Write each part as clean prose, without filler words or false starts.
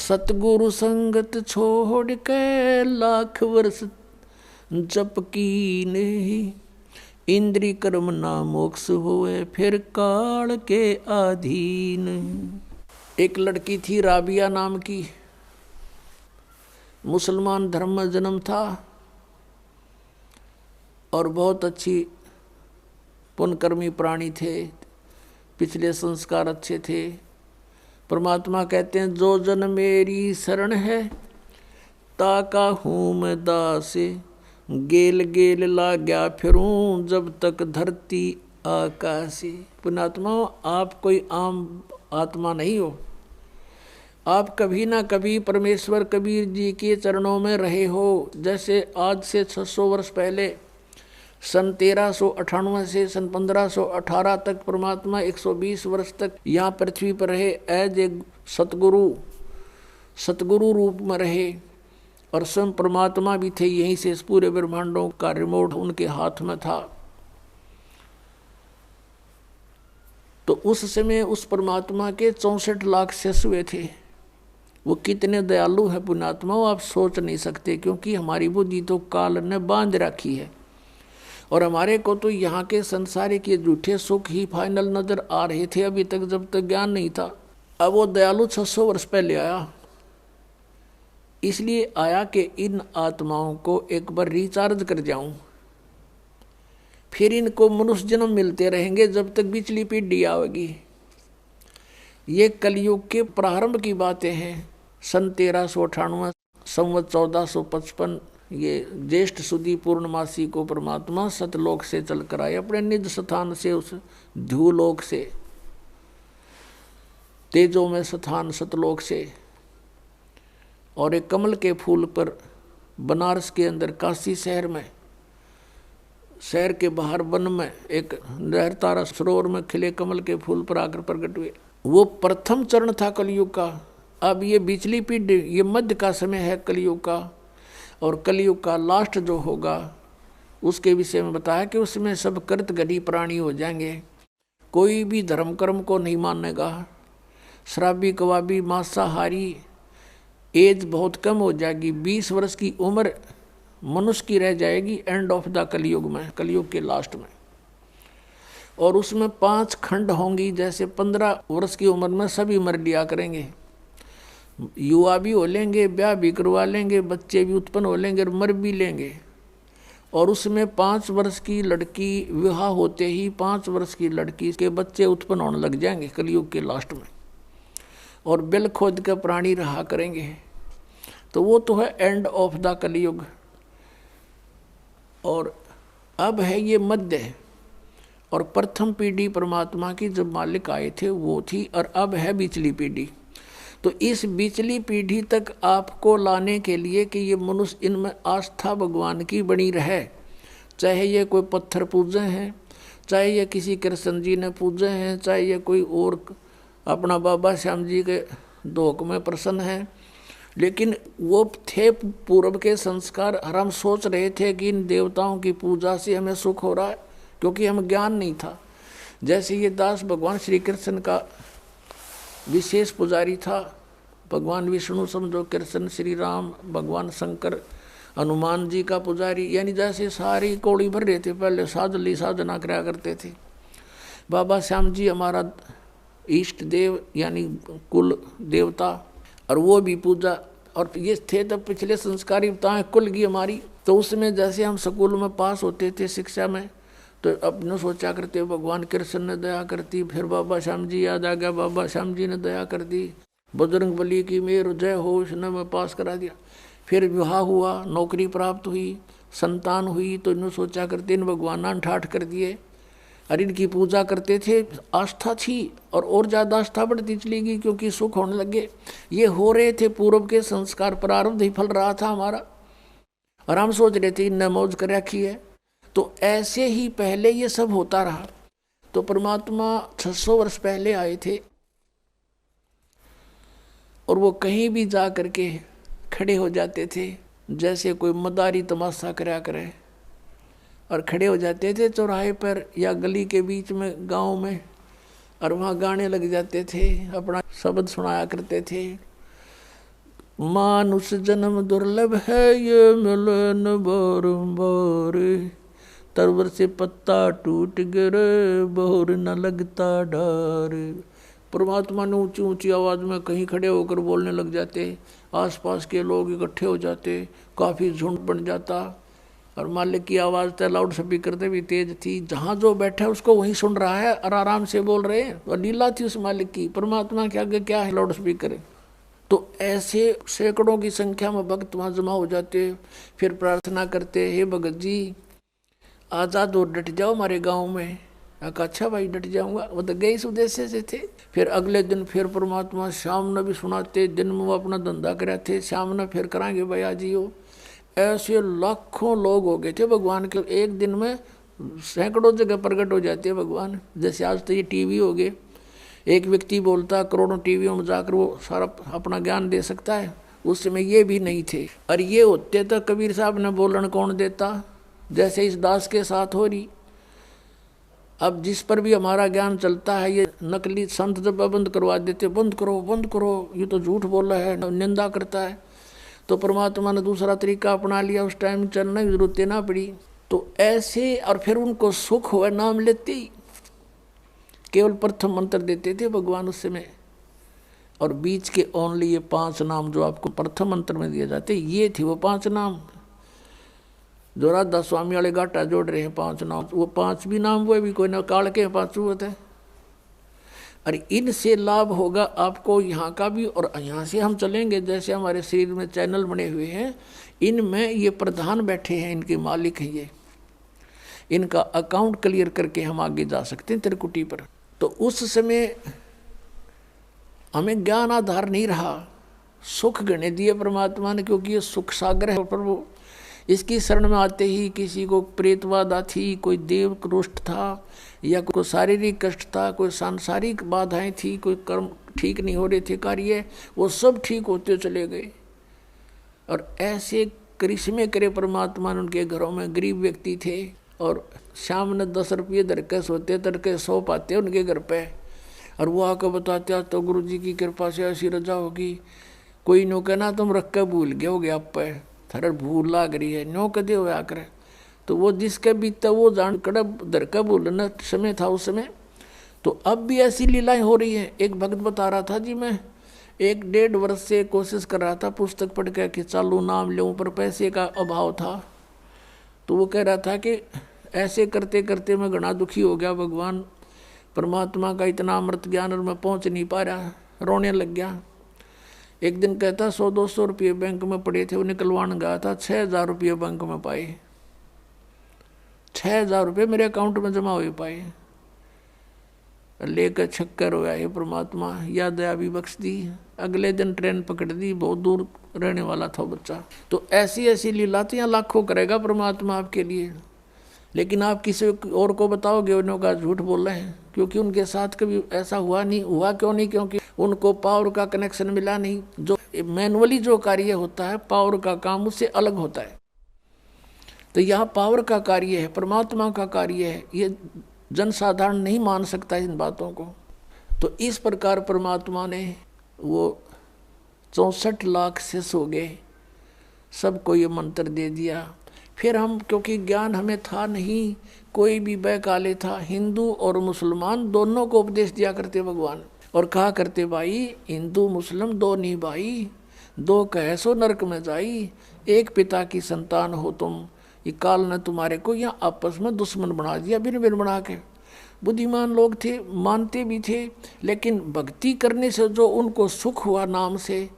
सतगुरु संगत छोड़ के लाख वर्ष जप कीने, इंद्री कर्म ना मोक्ष होए फिर काल के अधीन। एक लड़की थी राबिया नाम की, मुसलमान धर्म में जन्म था और बहुत अच्छी पुण्यकर्मी प्राणी थे, पिछले संस्कार अच्छे थे। परमात्मा कहते हैं जो जन मेरी शरण है ताका हूँ मैं दास, गेल गेल लाग्या फिरूं जब तक धरती आकाशी। पुण्यात्मा, आप कोई आम आत्मा नहीं हो, आप कभी ना कभी परमेश्वर कबीर जी के चरणों में रहे हो। जैसे आज से 600 वर्ष पहले सन 1398 से सन 1518 तक परमात्मा 120 वर्ष तक यहाँ पृथ्वी पर रहे, एज ए सतगुरु रूप में रहे और स्वयं परमात्मा भी थे। यहीं से इस पूरे ब्रह्मांडों का रिमोट उनके हाथ में था। तो उस समय उस परमात्मा के 64 लाख शिष्य हुए थे। वो कितने दयालु है पुण्यात्मा, आप सोच नहीं सकते, क्योंकि हमारी बुद्धि तो काल ने बांध रखी है और हमारे को तो यहाँ के संसारिक के झूठे सुख ही फाइनल नजर आ रहे थे अभी तक, जब तक ज्ञान नहीं था। अब वो दयालु 600 वर्ष पहले आया, इसलिए आया कि इन आत्माओं को एक बार रिचार्ज कर जाऊं, फिर इनको मनुष्य जन्म मिलते रहेंगे जब तक पिछली पीढ़ी आएगी। ये कलयुग के प्रारंभ की बातें हैं। सन 1398 संवत 1455 ये ज्येष्ठ सुदी पूर्णमासी को परमात्मा सतलोक से चल कर आए, अपने निज स्थान से, उस ध्रुवलोक से, तेजों में स्थान सतलोक से। और एक कमल के फूल पर बनारस के अंदर काशी शहर में, शहर के बाहर वन में एक लहरतारा सरोवर में खिले कमल के फूल पर आकर प्रकट हुए। वो प्रथम चरण था कलयुग का। अब ये बिचली पीढ़ी, ये मध्य का समय है कलयुग का, और कलयुग का लास्ट जो होगा उसके विषय में बताया कि उसमें सब कृत गढ़ी प्राणी हो जाएंगे। कोई भी धर्म कर्म को नहीं मानेगा, शराबी कबाबी मांसाहारी, एज बहुत कम हो जाएगी, 20 वर्ष की उम्र मनुष्य की रह जाएगी एंड ऑफ द कलयुग में, कलयुग के लास्ट में। और उसमें 5 खंड होंगी, जैसे 15 वर्ष की उम्र में सभी मर लिया करेंगे, युवा भी हो लेंगे, ब्याह भी करवा लेंगे, बच्चे भी उत्पन्न हो लेंगे और मर भी लेंगे। और उसमें 5 वर्ष की लड़की विवाह होते ही 5 वर्ष की लड़की के बच्चे उत्पन्न होने लग जाएंगे कलयुग के लास्ट में, और बिल खोद के प्राणी रहा करेंगे। तो वो तो है एंड ऑफ द कलयुग। और अब है ये मध्य, और प्रथम पीढ़ी परमात्मा की जब मालिक आए थे वो थी, और अब है बिचली पीढ़ी। तो इस बिचली पीढ़ी तक आपको लाने के लिए कि ये मनुष्य इनमें आस्था भगवान की बनी रहे, चाहे ये कोई पत्थर पूजे हैं, चाहे ये किसी कृष्ण जी ने पूजे हैं, चाहे ये कोई और अपना बाबा श्याम जी के धोख में प्रसन्न है, लेकिन वो थे पूर्व के संस्कार। और हम सोच रहे थे कि इन देवताओं की पूजा से हमें सुख हो रहा है, क्योंकि हमें ज्ञान नहीं था। जैसे ये दास भगवान श्री कृष्ण का विशेष पुजारी था, भगवान विष्णु समझो, कृष्ण श्री राम, भगवान शंकर, हनुमान जी का पुजारी, यानी जैसे सारी कौड़ी भर रहे थे। पहले साधली साधना कराया करते थे। बाबा श्याम जी हमारा इष्ट देव यानी कुल देवता, और वो भी पूजा। और ये थे तब पिछले संस्कारी बताएं कुल की हमारी। तो उसमें जैसे हम स्कूल में पास होते थे शिक्षा में, तो अपने सोचा करते भगवान कृष्ण ने दया करती, फिर बाबा श्याम जी याद आ गया, बाबा श्याम जी ने दया कर दी, बजरंग बली की मेर जय हो, उसने मैं पास करा दिया। फिर विवाह हुआ, नौकरी प्राप्त हुई, संतान हुई, तो इन्होंने सोचा करते इन भगवान ठाठ कर दिए, और इनकी पूजा करते थे। आस्था थी और ज़्यादा आस्था बढ़ती चली गई, क्योंकि सुख होने लगे। ये हो रहे थे पूर्व के संस्कार, प्रारब्ध ही फल रहा था हमारा, और हम सोच रहे थे इनने मौज कर रखी है। तो ऐसे ही पहले ये सब होता रहा। तो परमात्मा 600 वर्ष पहले आए थे, और वो कहीं भी जा करके खड़े हो जाते थे, जैसे कोई मदारी तमाशा कराया करे, और खड़े हो जाते थे चौराहे पर या गली के बीच में गांव में, और वहाँ गाने लग जाते थे, अपना शब्द सुनाया करते थे। मानुष जन्म दुर्लभ है ये मिले न बारंबार, तरवर से पत्ता टूट गिरे बहुर न लगता डार। परमात्मा ने ऊंची ऊंची आवाज़ में कहीं खड़े होकर बोलने लग जाते, आसपास के लोग इकट्ठे हो जाते, काफ़ी झुंड बन जाता। और मालिक की आवाज़ तो लाउड स्पीकर से भी तेज थी, जहाँ जो बैठा है उसको वहीं सुन रहा है और आराम से बोल रहे हैं। और लीला थी उस मालिक की, परमात्मा के आगे क्या है लाउड स्पीकर। तो ऐसे सैकड़ों की संख्या में भक्त वहाँ जमा हो जाते, फिर प्रार्थना करते, हे भगत जी आज़ाद और डट जाओ हमारे गाँव में। अच्छा भाई डट जाऊंगा, वो तो गए इस उद्देश्य से थे। फिर अगले दिन फिर परमात्मा शाम ने भी सुनाते, दिन में वो अपना धंधा करे थे, शाम ने फिर कराएंगे भैया जी हो। ऐसे लाखों लोग हो गए थे भगवान के, एक दिन में सैकड़ों जगह प्रकट हो जाते हैं भगवान। जैसे आज तो ये टीवी हो गए, एक व्यक्ति बोलता करोड़ों टीवियों में जाकर वो सारा अपना ज्ञान दे सकता है। उस समय ये भी नहीं थे, और ये होते तो कबीर साहब ने बोलन कौन देता, जैसे इस दास के साथ हो रही। अब जिस पर भी हमारा ज्ञान चलता है, ये नकली संत जब बंद करवा देते, बंद करो ये तो झूठ बोल रहा है, निंदा करता है। तो परमात्मा ने दूसरा तरीका अपना लिया, उस टाइम चलने की जरूरत ना पड़ी। तो ऐसे, और फिर उनको सुख हुआ नाम लेते ही, केवल प्रथम मंत्र देते थे भगवान उस समय, और बीच के ओनली ये 5 नाम जो आपको प्रथम मंत्र में दिए जाते, ये थे वो 5 नाम जो राधा स्वामी वाले घाटा जोड़ रहे हैं। 5 नाम, वो 5 भी नाम वो भी कोई ना काल के 5 होते हैं। और इनसे लाभ होगा आपको यहाँ का भी, और यहाँ से हम चलेंगे जैसे हमारे शरीर में चैनल बने हुए हैं, इनमें ये प्रधान बैठे हैं, इनके मालिक हैं ये, इनका अकाउंट क्लियर करके हम आगे जा सकते हैं त्रिकुटी पर। तो उस समय हमें ज्ञान आधार नहीं रहा, सुख गणे दिए परमात्मा ने, क्योंकि ये सुख सागर है प्रभु। इसकी शरण में आते ही किसी को प्रेतबाधा थी, कोई देव रुष्ट था, या कोई शारीरिक कष्ट था, कोई सांसारिक बाधाएं थी, कोई कर्म ठीक नहीं हो रहे थे कार्य, वो सब ठीक होते चले गए। और ऐसे करिश्मे करे परमात्मा ने। उनके घरों में गरीब व्यक्ति थे, और शाम ने 10 रुपये धरके सोते, तड़के 100 पाते उनके घर पे, और वो आकर बताते तो गुरु जी की कृपा से ऐसी रजा होगी। कोई नो कहना तुम रख के भूल गए हो गया, आप पे थर भूल लाग रही है, नो कदे हो आकर। तो वो जिसके बीतता वो जान कड़ब दर का भूलना समय था उस समय। तो अब भी ऐसी लीलाएं हो रही हैं। एक भक्त बता रहा था जी, मैं 1-1.5 वर्ष से कोशिश कर रहा था पुस्तक पढ़ के कि चालू नाम लूँ, पर पैसे का अभाव था। तो वो कह रहा था कि ऐसे करते करते मैं घना दुखी हो गया, भगवान परमात्मा का इतना अमृत ज्ञान और मैं पहुँच नहीं पा रहा, रोने लग गया। एक दिन कहता 100-200 रुपये बैंक में पड़े थे, वो निकलवाने गया था, 6,000 रुपये बैंक में पाए, 6,000 रुपये मेरे अकाउंट में जमा हुए पाए। लेकर छक्कर हो ये परमात्मा, या दया भी बख्श दी। अगले दिन ट्रेन पकड़ दी, बहुत दूर रहने वाला था बच्चा। तो ऐसी ऐसी लीलातियाँ लाखों करेगा परमात्मा आपके लिए, लेकिन आप किसी और को बताओगे उनका झूठ बोल रहे हैं, क्योंकि उनके साथ कभी ऐसा हुआ नहीं। हुआ क्यों नहीं? क्योंकि उनको पावर का कनेक्शन मिला नहीं। जो मैनुअली जो कार्य होता है, पावर का काम उससे अलग होता है। तो यहाँ पावर का कार्य है, परमात्मा का कार्य है, ये जनसाधारण नहीं मान सकता इन बातों को। तो इस प्रकार परमात्मा ने वो 64 लाख शिष्य हो गए, सबको ये मंत्र दे दिया। फिर हम, क्योंकि ज्ञान हमें था नहीं, कोई भी बैकाले था, हिंदू और मुसलमान दोनों को उपदेश दिया करते भगवान, और कहा करते भाई हिंदू मुस्लिम दो नहीं भाई, 2 कहे सो नरक में जाई, एक पिता की संतान हो तुम, ये काल ने तुम्हारे को यहाँ आपस में दुश्मन बना दिया, भिन्न भिन्न बना के। बुद्धिमान लोग थे, मानते भी थे, लेकिन भक्ति करने से जो उनको सुख हुआ नाम से,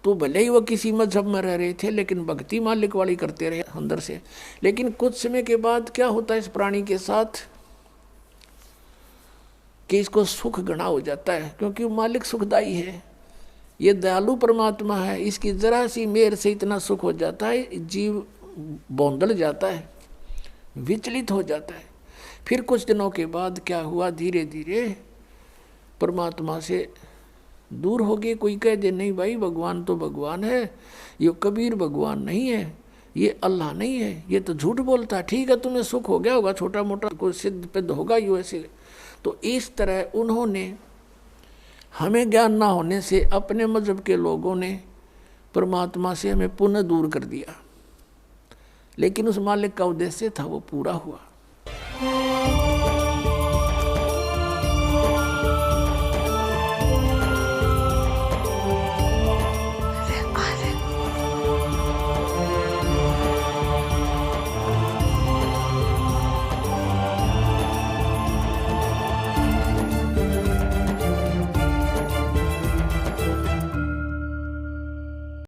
तो भले ही वो किसी मजहब में रह रहे थे, लेकिन भक्ति मालिक वाली करते रहे अंदर से। लेकिन कुछ समय के बाद क्या होता है इस प्राणी के साथ कि इसको सुख घना हो जाता है, क्योंकि वो मालिक सुखदाई है, ये दयालु परमात्मा है। इसकी जरा सी मेहर से इतना सुख हो जाता है, जीव बौंदल जाता है, विचलित हो जाता है। फिर कुछ दिनों के बाद क्या हुआ, धीरे धीरे परमात्मा से दूर हो गए। कोई कह दे नहीं भाई भगवान तो भगवान है, ये कबीर भगवान नहीं है, ये अल्लाह नहीं है, ये तो झूठ बोलता है। ठीक है तुम्हें सुख हो गया होगा, छोटा मोटा कोई सिद्ध पिद्ध होगा ही वैसे। तो इस तरह उन्होंने, हमें ज्ञान ना होने से अपने मजहब के लोगों ने परमात्मा से हमें पुनः दूर कर दिया, लेकिन उस मालिक का उद्देश्य था वो पूरा हुआ।